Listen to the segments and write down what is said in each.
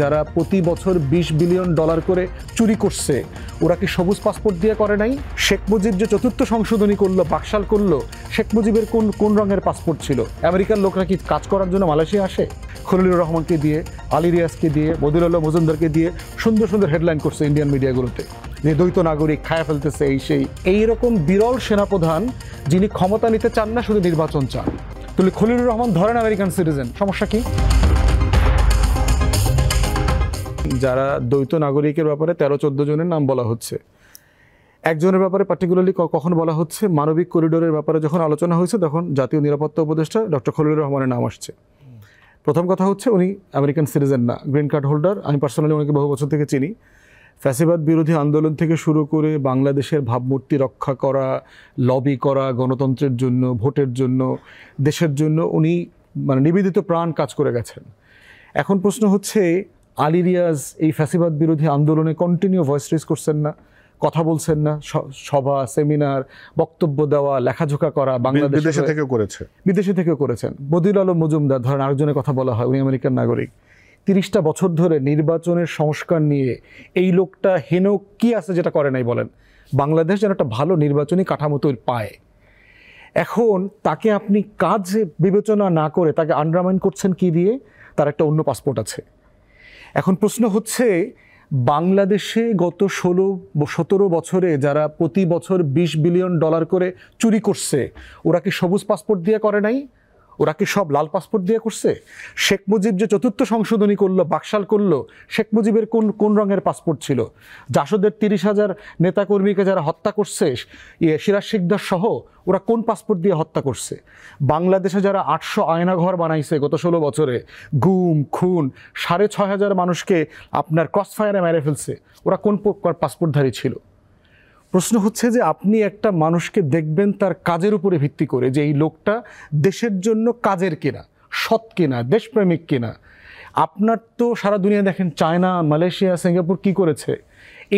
যারা প্রতি বছর 20 বিলিয়ন ডলার করে চুরি করছে ওরা কি সবুজ পাসপোর্ট দিয়ে করে নাই? শেখ মুজিব যে চতুর্থ সংশোধনী করলো, বাকশাল করলো, শেখ মুজিবের কোন রঙের পাসপোর্ট ছিল? আমেরিকার লোকরা কি কাজ করার জন্য মালয়েশিয়া আসে? খলিলুর রহমানকে দিয়ে, আলী রিয়াজকে দিয়ে, বদিউল্লাহ মজুমদারকে দিয়ে সুন্দর সুন্দর হেডলাইন করছে ইন্ডিয়ান মিডিয়াগুলোতে যে দ্বৈত নাগরিক খায়া ফেলতেছে এইরকম বিরল সেনাপ্রধান যিনি ক্ষমতা নিতে চান না, শুধু নির্বাচন চান। তাহলে খলিলুর রহমান ধরেন আমেরিকান সিটিজেন, সমস্যা কি? যারা দ্বৈত নাগরিকের ব্যাপারে 13-14 জনের নাম বলা হচ্ছে, একজনের ব্যাপারে পার্টিকুলারলি কখন বলা হচ্ছে, মানবিক করিডোরের ব্যাপারে যখন আলোচনা হয়েছে তখন জাতীয় নিরাপত্তা উপদেষ্টা ডক্টর খলিলুর রহমানের নাম আসছে। প্রথম কথা হচ্ছে উনি আমেরিকান সিটিজেন না, গ্রিন কার্ড হোল্ডার। আমি পার্সোনালি ওনাকে বহু বছর থেকে চিনি। ফ্যাসিবাদ বিরোধী আন্দোলন থেকে শুরু করে বাংলাদেশের ভাবমূর্তি রক্ষা করা, লবি করা, গণতন্ত্রের জন্য, ভোটের জন্য, দেশের জন্য উনি নিবেদিত প্রাণ কাজ করে গেছেন। এখন প্রশ্ন হচ্ছে, আলী রিয়াজ এই ফ্যাসিবাদ বিরোধী আন্দোলনে কন্টিনিউ ভয়েস রেজ করছেন না, কথা বলছেন না, সভা, সেমিনার, বক্তব্য দেওয়া, লেখাজোখা করা, বাংলাদেশ বিদেশে থেকেও করেছেন। বদিউল্লাহ মজুমদার ধরেন, আরেকজনের কথা বলা হয়, উনি আমেরিকান নাগরিক। 30টা বছর ধরে নির্বাচনের সংস্কার নিয়ে এই লোকটা হেন কি আছে যেটা করে নাই বলেন? বাংলাদেশ যেন একটা ভালো নির্বাচনী কাঠামো তৈরি পায়। এখন তাকে আপনি কাজ বিবেচনা না করে তাকে আন্ডারমাইন করছেন কি দিয়ে? তার একটা অন্য পাসপোর্ট আছে। এখন প্রশ্ন হচ্ছে, বাংলাদেশে গত 16-17 বছরে যারা প্রতি বছর 20 বিলিয়ন ডলার করে চুরি করছে ওরা কি সবুজ পাসপোর্ট দিয়ে করে নাই? ওরা কি সব লাল পাসপোর্ট দিয়ে করছে? শেখ মুজিব যে চতুর্থ সংশোধনী করলো, বাকশাল করলো, শেখ মুজিবের কোন রঙের পাসপোর্ট ছিল? জাসদের 30,000 নেতাকর্মীকে যারা হত্যা করছে, সিরাজ শিকদার সহ, ওরা কোন পাসপোর্ট দিয়ে হত্যা করছে? বাংলাদেশে যারা 800 আয়নাঘর বানাইছে গত 16 বছরে, গুম খুন, 6,500 মানুষকে আপনার ক্রস ফায়ারে মেরে ফেলছে, ওরা কোন পাসপোর্টধারী ছিল? প্রশ্ন হচ্ছে যে আপনি একটা মানুষকে দেখবেন তার কাজের উপরে ভিত্তি করে, যে এই লোকটা দেশের জন্য কাজের কিনা, সৎ কিনা, দেশপ্রেমিক কিনা। আপনার তো সারা দুনিয়া দেখেন, চায়না, মালয়েশিয়া, সিঙ্গাপুর কি করেছে?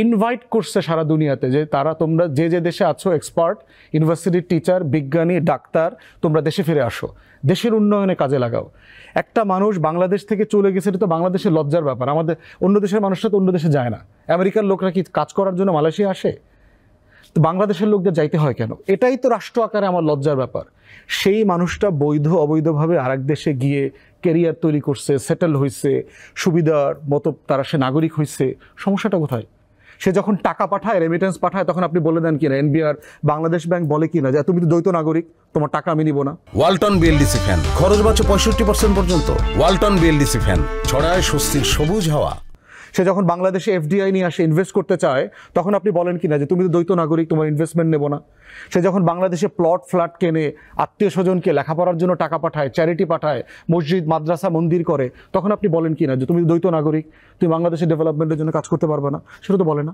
ইনভাইট করছে সারা দুনিয়াতে যে তোমরা যে দেশে আছো, এক্সপার্ট, ইউনিভার্সিটির টিচার, বিজ্ঞানী, ডাক্তার, তোমরা দেশে ফিরে আসো, দেশের উন্নয়নে কাজে লাগাও। একটা মানুষ বাংলাদেশ থেকে চলে গেছে, এটা তো বাংলাদেশের লজ্জার ব্যাপার। আমাদের অন্য দেশের মানুষরা তো অন্য দেশে যায় না। আমেরিকার লোকরা কি কাজ করার জন্য মালয়েশিয়া আসে? তো বাংলাদেশের লোকদের যাইতে হয় কেন? এটাই তো রাষ্ট্র আকারে আমার লজ্জার ব্যাপার। সেই মানুষটা বৈধ অবৈধভাবে আরেক দেশে গিয়ে ক্যারিয়ার তৈরি করছে, সেটেল হয়েছে, সুবিধার মতো তারা সে নাগরিক হয়েছে, সমস্যাটা কোথায়? সে যখন টাকা পাঠায়, রেমিটেন্স পাঠায়, তখন আপনি বলে দেন কিনা, এনবিআর, বাংলাদেশ ব্যাংক বলে কিনা যে তুমি তো দ্বৈত নাগরিক, তোমার টাকা আমি নিব না। ওয়ালটন বিএলডিসি ফ্যান, খরচ বাঁচে 65% পর্যন্ত। ওয়ালটন বিএলডিসি ফ্যান ছড়ায় স্বস্তির সবুজ হাওয়া। সে যখন বাংলাদেশে এফডিআই নিয়ে আসে, ইনভেস্ট করতে চায়, তখন আপনি বলেন কিনা যে তুমি তো দ্বৈত নাগরিক, তোমার ইনভেস্টমেন্ট নেব না। সে যখন বাংলাদেশে প্লট ফ্ল্যাট কেনে, আত্মীয় স্বজনকে লেখাপড়ার জন্য টাকা পাঠায়, চ্যারিটি পাঠায়, মসজিদ, মাদ্রাসা, মন্দির করে, তখন আপনি বলেন কিনা যে তুমি দ্বৈত নাগরিক, তুমি বাংলাদেশের ডেভেলপমেন্টের জন্য কাজ করতে পারবে না। সেটা তো বলে না।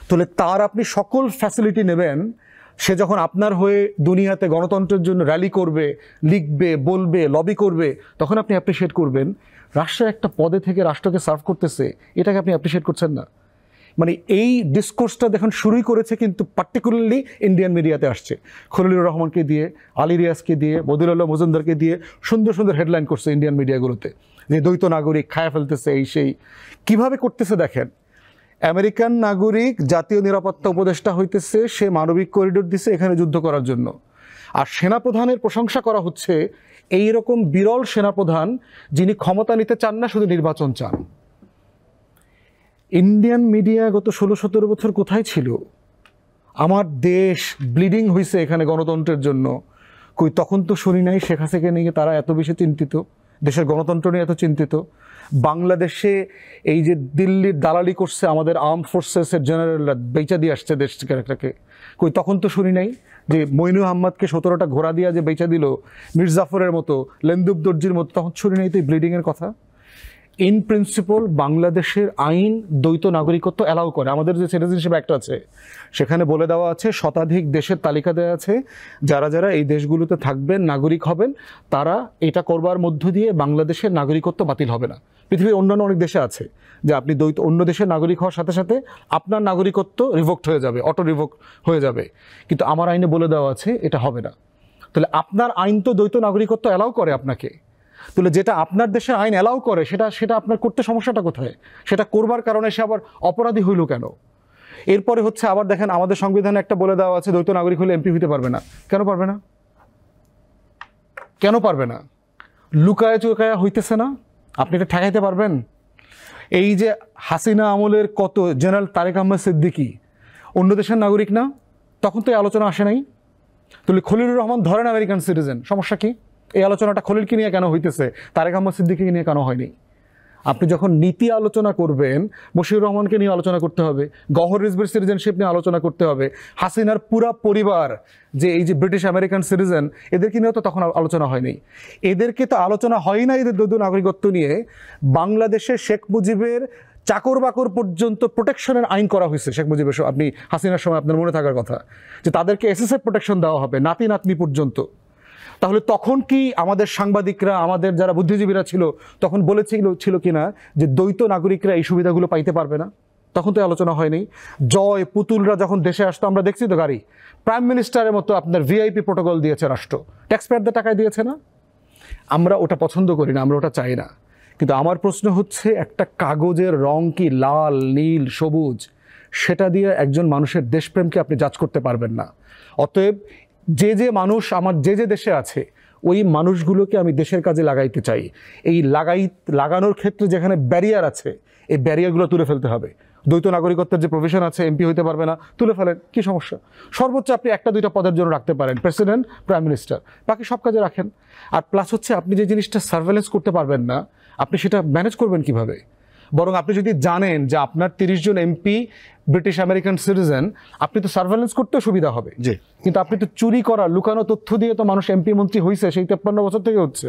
তাহলে তার আপনি সকল ফ্যাসিলিটি নেবেন। সে যখন আপনার হয়ে দুনিয়াতে গণতন্ত্রের জন্য র্যালি করবে, লিখবে, বলবে, লবি করবে, তখন আপনি অ্যাপ্রিসিয়েট করবেন। রাষ্ট্রের একটা পদে থেকে রাষ্ট্রকে সার্ভ করতেছে, এটাকে আপনি অ্যাপ্রিসিয়েট করছেন না। এই ডিসকোর্সটা দেখুন শুরুই করেছে কিন্তু পার্টিকুলারলি ইন্ডিয়ান মিডিয়াতে আসছে। খলিলুর রহমানকে দিয়ে, আলী রিয়াজকে দিয়ে, বদিউল্লাহ মজুমদারকে দিয়ে সুন্দর সুন্দর হেডলাইন করছে ইন্ডিয়ান মিডিয়াগুলোতে যে দ্বৈত নাগরিক খায়া ফেলতেছে, সেই কিভাবে করতেছে দেখেন। আমেরিকান নাগরিক জাতীয় নিরাপত্তা উপদেষ্টা হইতেছে, সে মানবিক করিডোর দিছে এখানে যুদ্ধ করার জন্য। আর সেনাপ্রধানের প্রশংসা করা হচ্ছে এইরকম বিরল সেনাপ্রধান যিনি ক্ষমতা নিতে চান না, শুধু নির্বাচন চান। ইন্ডিয়ান মিডিয়া গত 16-17 বছর কোথায় ছিল? আমার দেশ ব্লিডিং হয়েছে এখানে গণতন্ত্রের জন্য, তখন তো শুনি নাই শেখ হাসিনাকে নিয়ে তারা এত বেশি চিন্তিত, দেশের গণতন্ত্র নিয়ে এত চিন্তিত। বাংলাদেশে এই যে দিল্লির দালালি করছে আমাদের আর্ম ফোর্সেসের জেনারেলরা, বেচা দিয়ে আসছে দেশটাকে, তখন তো শুনি নাই যে মইনুল আহমদকে 17টা ঘোড়া দিয়া যে বেচা দিল, মীর জাফরের মতো, লেন্দুব দর্জির মতো, তখন শুনি নাই তো এই ব্লিডিংয়ের কথা। ইন প্রিন্সিপাল বাংলাদেশের আইন দ্বৈত নাগরিকত্ব অ্যালাউ করে। আমাদের যে সিটিজেনশিপ অ্যাক্ট আছে সেখানে বলে দেওয়া আছে, শতাধিক দেশের তালিকা দেওয়া আছে, যারা যারা এই দেশগুলোতে থাকবেন, নাগরিক হবেন, তারা এটা করবার মধ্য দিয়ে বাংলাদেশের নাগরিকত্ব বাতিল হবে না। পৃথিবীর অন্যান্য অনেক দেশে আছে যে আপনি অন্য দেশের নাগরিক হওয়ার সাথে সাথে আপনার নাগরিকত্ব রিভোক্ট হয়ে যাবে, অটো রিভোক্ট হয়ে যাবে, কিন্তু আমার আইনে বলে দেওয়া আছে এটা হবে না। তাহলে আপনার আইন তো দ্বৈত নাগরিকত্ব অ্যালাউ করে আপনাকে। তাহলে যেটা আপনার দেশের আইন অ্যালাউ করে সেটা আপনার করতে সমস্যাটা কোথায়? সেটা করবার কারণে সে আবার অপরাধী হইল কেন? এরপরে হচ্ছে আবার দেখেন আমাদের সংবিধানে একটা বলে দেওয়া আছে দ্বৈত নাগরিক হলে এমপি হতে পারবে না। কেন পারবে না? কেন পারবে না? লুকায় চুকায়া হইতেছে না? আপনি এটা ঠেকাইতে পারবেন? এই যে হাসিনা আমলের কত জেনারেল তারেক আহমেদ সিদ্দিকী অন্য দেশের নাগরিক না? তখন তো এই আলোচনা আসে নাই। তাহলে খলিলুর রহমান ধরেন আমেরিকান সিটিজেন, সমস্যা কি? এই আলোচনাটা খলিলকে নিয়ে কেন হইতেছে, তারেক আহমদ সিদ্দিকীকে নিয়ে কেন হয়নি? আপনি যখন নীতি আলোচনা করবেন, মশিউর রহমানকে নিয়ে আলোচনা করতে হবে, গওহর রিজভির সিটিজেনশিপ নিয়ে আলোচনা করতে হবে, হাসিনার পুরা পরিবার যে এই যে ব্রিটিশ আমেরিকান সিটিজেন এদেরকে নিয়েও তো তখন আলোচনা হয়নি। এদেরকে তো আলোচনা হয় না এদের দ্বৈত নাগরিকত্ব নিয়ে। বাংলাদেশে শেখ মুজিবের চাকর বাকর পর্যন্ত প্রোটেকশনের আইন করা হয়েছে শেখ মুজিবের আপনি হাসিনার সময় আপনার মনে থাকার কথা যে তাদেরকে এসএসএফ প্রোটেকশন দেওয়া হবে নাতি নাতনি পর্যন্ত। তাহলে তখন কি আমাদের সাংবাদিকরা, আমাদের যারা বুদ্ধিজীবীরা ছিল তখন ছিল কিনা যে দ্বৈত নাগরিকরা এই সুবিধাগুলো পাইতে পারবে না? তখন তো আলোচনা হয়নি। জয় পুতুলরা যখন দেশে আসতো আমরা দেখছি তো গাড়ি, প্রাইম মিনিস্টারের মতো আপনার ভিআইপি প্রোটোকল দিয়েছে রাষ্ট্র, ট্যাক্স পেয়ারদের টাকায় দিয়েছে না? আমরা ওটা পছন্দ করি না, আমরা ওটা চাই না। কিন্তু আমার প্রশ্ন হচ্ছে একটা কাগজের রং কি লাল, নীল, সবুজ, সেটা দিয়ে একজন মানুষের দেশপ্রেমকে আপনি জাজ করতে পারবেন না। অতএব যে মানুষ আমার যে দেশে আছে ওই মানুষগুলোকে আমি দেশের কাজে লাগাইতে চাই। এই লাগানোর ক্ষেত্রে যেখানে ব্যারিয়ার আছে এই ব্যারিয়ারগুলো তুলে ফেলতে হবে। দ্বৈত নাগরিকত্বের যে প্রভিশন আছে, এমপি হইতে পারবে না, তুলে ফেলেন, কি সমস্যা? সর্বোচ্চ আপনি একটা দুইটা পদের জন্য রাখতে পারেন, প্রেসিডেন্ট, প্রাইম মিনিস্টার, বাকি সব কাজে রাখেন। আর প্লাস হচ্ছে আপনি যে জিনিসটা সার্ভেলেন্স করতে পারবেন না, আপনি সেটা ম্যানেজ করবেন কিভাবে? বরং আপনি যদি জানেন যে আপনার 30 জন এমপি ব্রিটিশ আমেরিকান সিটিজেন, আপনি তো সার্ভেলেন্স করতেও সুবিধা হবে। কিন্তু আপনি তো চুরি করা, লুকানো তথ্য দিয়ে তো মানুষ এমপি মন্ত্রী হয়েছে সেই 53 বছর থেকে হচ্ছে।